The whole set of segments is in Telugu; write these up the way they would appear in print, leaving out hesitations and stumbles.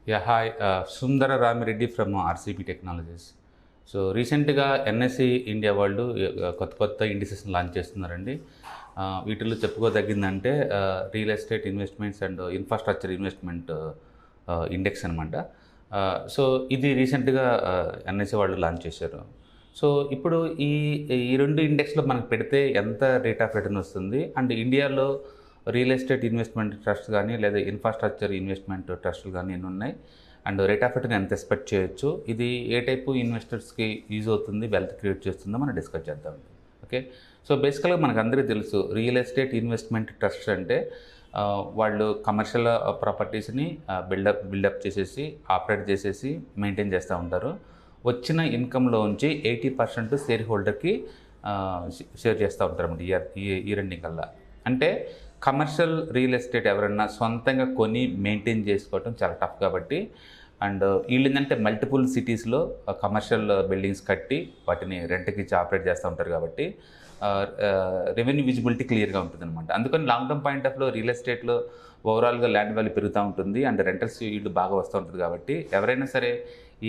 Yeah, hi. Subdara Rami Reddy from RCB Technologies. So రీసెంట్గా ఎన్ఎస్సి ఇండియా వాళ్ళు కొత్త కొత్త ఇండిసెస్ని లాంచ్ చేస్తున్నారండి. వీటిల్లో చెప్పుకోదగ్గిందంటే real estate investments and infrastructure investment index అనమాట. సో ఇది రీసెంట్గా ఎన్ఎస్సి వాళ్ళు లాంచ్ చేశారు. సో ఇప్పుడు ఈ ఈ రెండు ఇండెక్స్లో మనకు పెడితే ఎంత రేట్ ఆఫ్ రిటర్న్ వస్తుంది, అండ్ ఇండియాలో రియల్ ఎస్టేట్ ఇన్వెస్ట్మెంట్ ట్రస్ట్ కానీ లేదా ఇన్ఫ్రాస్ట్రక్చర్ ఇన్వెస్ట్మెంట్ ట్రస్టులు కానీ ఎన్ని ఉన్నాయి, అండ్ రేట్ ఆఫ్ రిటర్న్ ఎంత ఎక్స్పెక్ట్ చేయొచ్చు, ఇది ఏ టైపు ఇన్వెస్టర్స్కి యూజ్ అవుతుంది, వెల్త్ క్రియేట్ చేస్తుందో మనం డిస్కస్ చేద్దాం. ఓకే, సో బేసికల్గా మనకు అందరికీ తెలుసు రియల్ ఎస్టేట్ ఇన్వెస్ట్మెంట్ ట్రస్ట్ అంటే వాళ్ళు కమర్షియల్ ప్రాపర్టీస్ని బిల్డప్ చేసేసి ఆపరేట్ చేసేసి మెయింటైన్ చేస్తూ ఉంటారు. వచ్చిన ఇన్కంలో ఉంచి 80% షేర్ హోల్డర్కి షేర్ చేస్తూ ఉంటారు అన్నమాట ఇయర్ ఎండింగ్ కల్లా. అంటే కమర్షియల్ రియల్ ఎస్టేట్ ఎవరన్నా సొంతంగా కొని మెయింటైన్ చేసుకోవటం చాలా టఫ్ కాబట్టి, అండ్ వీళ్ళు ఏంటంటే మల్టిపుల్ సిటీస్లో కమర్షియల్ బిల్డింగ్స్ కట్టి వాటిని రెంట్కి ఇచ్చి ఆపరేట్ చేస్తూ ఉంటారు కాబట్టి రెవెన్యూ విజిబిలిటీ క్లియర్గా ఉంటుంది అనమాట. అందుకని లాంగ్ టర్మ్ పాయింట్ ఆఫ్లో రియల్ ఎస్టేట్లో ఓవరాల్గా ల్యాండ్ వాల్యూ పెరుగుతూ ఉంటుంది అండ్ రెంటల్స్ ఈల్డ్ బాగా వస్తూ ఉంటుంది కాబట్టి ఎవరైనా సరే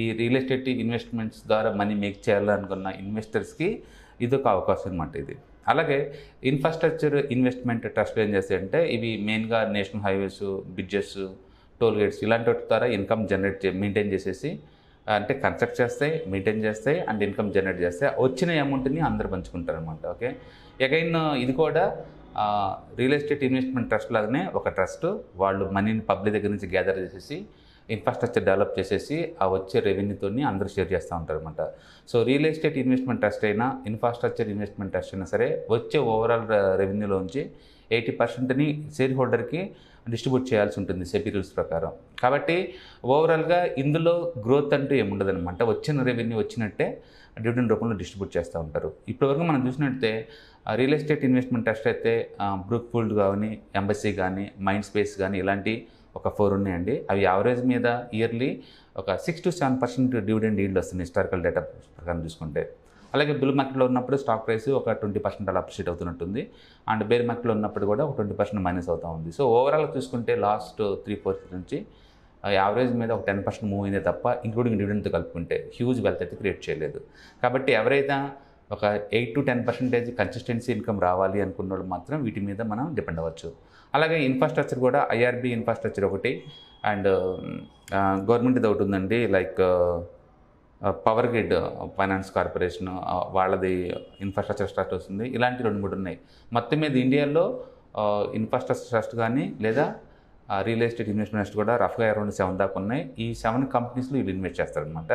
ఈ రియల్ ఎస్టేట్ ఇన్వెస్ట్మెంట్స్ ద్వారా మనీ మేక్ చేయాలనుకున్న ఇన్వెస్టర్స్కి ఇది ఒక అవకాశం అనమాట. ఇది అలాగే ఇన్ఫ్రాస్ట్రక్చర్ ఇన్వెస్ట్మెంట్ ట్రస్ట్ ఏం చేస్తాయంటే ఇవి మెయిన్గా national highways, bridges, toll gates ఇలాంటి వాటి ద్వారా ఇన్కమ్ మెయింటైన్ చేసేసి, అంటే కన్స్ట్రక్ట్ చేస్తాయి, మెయింటైన్ చేస్తాయి అండ్ ఇన్కమ్ జనరేట్ చేస్తాయి. వచ్చిన అమౌంట్ని అందరు పంచుకుంటారు అనమాట. ఓకే, అగైన్ ఇది కూడా రియల్ ఎస్టేట్ ఇన్వెస్ట్మెంట్ ట్రస్ట్ లాగానే ఒక ట్రస్ట్. వాళ్ళు మనీని పబ్లిక్ దగ్గర నుంచి గ్యాదర్ చేసేసి ఇన్ఫ్రాస్ట్రక్చర్ డెవలప్ చేసేసి ఆ వచ్చే రెవెన్యూతో అందరూ షేర్ చేస్తూ ఉంటారు అనమాట. So real estate investment trust అయినా ఇన్ఫ్రాస్ట్రక్చర్ ఇన్వెస్ట్మెంట్ ట్రస్ట్ అయినా సరే వచ్చే ఓవరాల్ రెవెన్యూలోంచి 80%ని షేర్ హోల్డర్కి డిస్ట్రిబ్యూట్ చేయాల్సి ఉంటుంది సెబీ రూల్స్ ప్రకారం. కాబట్టి ఓవరాల్గా ఇందులో గ్రోత్ అంటూ ఏముండదనమాట. వచ్చిన రెవెన్యూ వచ్చినట్టే డివిడెండ్ రూపంలో డిస్ట్రిబ్యూట్ చేస్తూ ఉంటారు. ఇప్పటివరకు మనం చూసినట్టే రియల్ ఎస్టేట్ ఇన్వెస్ట్మెంట్ ట్రస్ట్ అయితే బ్రూక్ఫీల్డ్ కానీ, ఎంబసీ కానీ, మైండ్ స్పేస్ కానీ ఇలాంటి ఒక 4 ఉన్నాయండి. అవి యావరేజ్ మీద ఇయర్లీ ఒక 6 to 7% డివిడెండ్ ఈల్డ్ వస్తుంది హిస్టారికల్ డేటా ప్రకారం చూసుకుంటే. అలాగే బుల్ మార్కెట్లో ఉన్నప్పుడు స్టాక్ ప్రైస్ ఒక 20% అలా అప్రిషియేట్ అవుతున్నట్టుంది, అండ్ బేర్ మార్కెట్లో ఉన్నప్పుడు కూడా ఒక 20% మైనస్ అవుతూ ఉంది. సో ఓవరాల్ చూసుకుంటే లాస్ట్ 3-4 నుంచి యావరేజ్ మీద ఒక 10% మూవ్ అయిందే తప్ప ఇంక్లూడింగ్ డివిడెండ్తో కలుపుకుంటే హ్యూజ్ వెల్త్ అయితే క్రియేట్ చేయలేదు. కాబట్టి ఎవరైతే ఒక 8 to 10% కన్సిస్టెన్సీ ఇన్కమ్ రావాలి అనుకున్న వాళ్ళు మాత్రం వీటి మీద మనం డిపెండ్ అవ్వచ్చు. అలాగే ఇన్ఫ్రాస్ట్రక్చర్ కూడా ఐఆర్బీ ఇన్ఫ్రాస్ట్రక్చర్ ఒకటి, అండ్ గవర్నమెంట్ది ఒకటి ఉందండి, like power grid finance corporation వాళ్ళది ఇన్ఫ్రాస్ట్రక్చర్ ట్రస్ట్ వస్తుంది. ఇలాంటి 2-3 ఉన్నాయి. మొత్తం మీద ఇండియాలో ఇన్ఫ్రాస్ట్రక్చర్ ట్రస్ట్ కానీ లేదా రియల్ ఎస్టేట్ ఇన్వెస్ట్మెంట్ ట్రస్ట్ కూడా రఫ్గా అరౌండ్ 7 దాకా ఉన్నాయి. ఈ 7 కంపెనీస్లో వీళ్ళు ఇన్వెస్ట్ చేస్తారనమాట.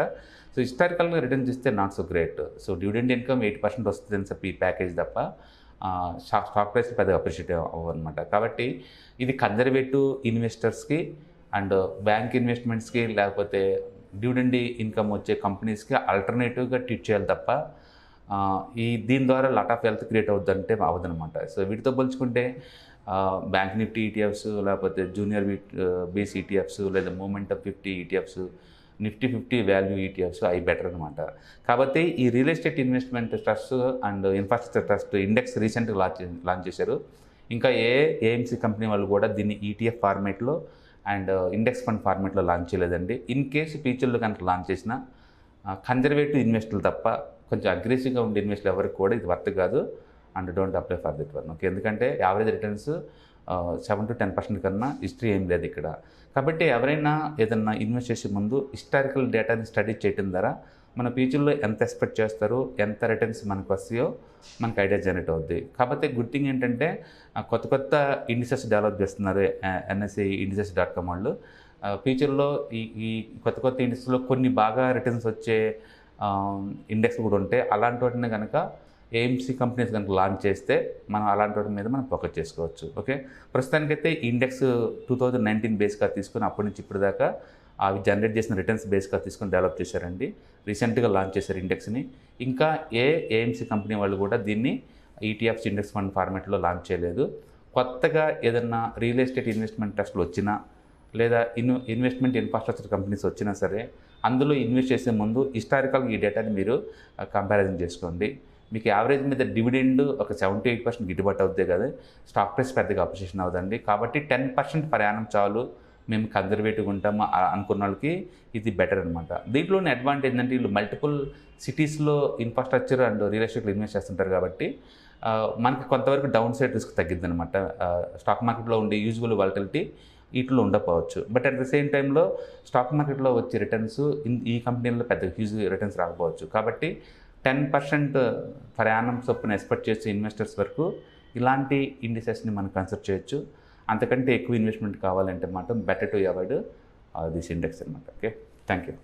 సో హిస్టారికల్గా రిటర్న్స్ ఇస్తే not so great. So dividend income 80% వస్తుంది అని చెప్పి ఈ ప్యాకేజ్ తప్ప స్టాక్ ప్రైస్ పెద్దగా అప్రిషియేట్ అవ్వనమాట. కాబట్టి ఇది కన్జర్వేటివ్ ఇన్వెస్టర్స్కి అండ్ బ్యాంక్ ఇన్వెస్ట్మెంట్స్కి లేకపోతే డివిడెండ్ ఇన్కమ్ వచ్చే కంపెనీస్కి ఆల్టర్నేటివ్గా ట్రీట్ చేయాలి తప్ప దీని ద్వారా లాట్ ఆఫ్ వెల్త్ క్రియేట్ అవుద్దంటే అవ్వదనమాట. సో వీటితో పోల్చుకుంటే బ్యాంక్ నిఫ్టీ ఈటీఎఫ్స్ లేకపోతే జూనియర్ బేస్ ఈటీఎఫ్స్ లేదా momentum 50 ETFs, Nifty 50 value ETFs అవి బెటర్ అనమాట. కాబట్టి ఈ real estate investment trust and infrastructure trust index రీసెంట్గా లాంచ్ చేశారు. ఇంకా ఏఎంసీ కంపెనీ వాళ్ళు కూడా దీన్ని ఈటీఎఫ్ ఫార్మేట్లో అండ్ ఇండెక్స్ ఫండ్ ఫార్మేట్లో లాంచ్ చేయలేదండి. ఇన్ కేసు ఫ్యూచర్లో కనుక లాంచ్ చేసిన కన్జర్వేటివ్ ఇన్వెస్టర్లు తప్ప కొంచెం అగ్రెసివ్గా ఉండే ఇన్వెస్టర్లు ఎవరికి కూడా ఇది వర్త్ కాదు and don't apply for that one. Okay, ఎందుకంటే యావరేజ్ రిటర్న్స్ 7 to 10% కన్నా హిస్టరీ ఏం లేదు ఇక్కడ. కాబట్టి ఎవరైనా ఏదన్నా ఇన్వెస్ట్ చేసే ముందు హిస్టారికల్ డేటాని స్టడీ చేయడం ద్వారా మన ఫ్యూచర్లో ఎంత ఎక్స్పెక్ట్ చేస్తారు, ఎంత రిటర్న్స్ మనకు వస్తాయో మనకు ఐడియా జనరేట్ అవుద్ది. కాకపోతే గుడ్ థింగ్ ఏంటంటే కొత్త ఇండిసెస్ డెవలప్ చేస్తున్నారు ఎన్ఎస్సి ఇండిసెస్.com వాళ్ళు. ఫ్యూచర్లో ఈ కొత్త ఇండిసెస్లో కొన్ని బాగా రిటర్న్స్ వచ్చే ఇండెక్స్ కూడా ఉంటాయి. అలాంటి వాటిని కనుక ఏఎంసీ కంపెనీస్ కనుక లాంచ్ చేస్తే మనం అలాంటి వాటి మీద మనం ఫోకస్ చేసుకోవచ్చు. ఓకే, ప్రస్తుతానికైతే ఇండెక్స్ 2019 బేస్గా తీసుకుని అప్పటి నుంచి ఇప్పుడు దాకా అవి జనరేట్ చేసిన రిటర్న్స్ బేస్గా తీసుకొని డెవలప్ చేశారండి. రీసెంట్గా లాంచ్ చేశారు ఇండెక్స్ని. ఇంకా ఏఎంసీ కంపెనీ వాళ్ళు కూడా దీన్ని ఈటీఎఫ్స్ ఇండెక్స్ ఫండ్ ఫార్మాట్లో లాంచ్ చేయలేదు. కొత్తగా ఏదన్నా రియల్ ఎస్టేట్ ఇన్వెస్ట్మెంట్ ట్రస్ట్లు వచ్చినా లేదా ఇన్వెస్ట్మెంట్ ఇన్ఫ్రాస్ట్రక్చర్ కంపెనీస్ వచ్చినా సరే అందులో ఇన్వెస్ట్ చేసే ముందు హిస్టారికల్గా ఈ డేటాని మీరు కంపారిజన్ చేసుకోండి. మీకు యావరేజ్ మీద డివిడెండ్ ఒక 7-8% గిట్టుబాటు అవుతాయి కదా, స్టాక్ ప్రైస్ పెద్దగా అప్రిషియేషన్ అవుతుంది. కాబట్టి 10% పర్ యానం చాలు మేము కన్జర్వేటివ్గా ఉంటాము అనుకున్న వాళ్ళకి ఇది బెటర్ అనమాట. దీంట్లోని అడ్వాంటేజ్ ఏంటంటే వీళ్ళు మల్టిపుల్ సిటీస్లో ఇన్ఫ్రాస్ట్రక్చర్ అండ్ రియల్ ఎస్టేట్లో ఇన్వెస్ట్ చేస్తుంటారు కాబట్టి మనకి కొంతవరకు డౌన్ సైడ్ రిస్క్ తగ్గిద్ది అనమాట. స్టాక్ మార్కెట్లో ఉండే యూజువల్ వాలటిలిటీ వీటిలో ఉండకపోవచ్చు. బట్ అట్ ద సేమ్ టైంలో స్టాక్ మార్కెట్లో వచ్చే రిటర్న్స్ ఈ కంపెనీల్లో పెద్ద హ్యూజ్ రిటర్న్స్ రాకపోవచ్చు. కాబట్టి 10% పర్ యానం చొప్పున ఎక్స్పెక్ట్ చేసే ఇన్వెస్టర్స్ వరకు ఇలాంటి ఇండిసెస్ని మనం కన్సిడర్ చేయొచ్చు. అంతకంటే ఎక్కువ ఇన్వెస్ట్మెంట్ కావాలంటే మాత్రం better to avoid this index అనమాట. Okay, thank you.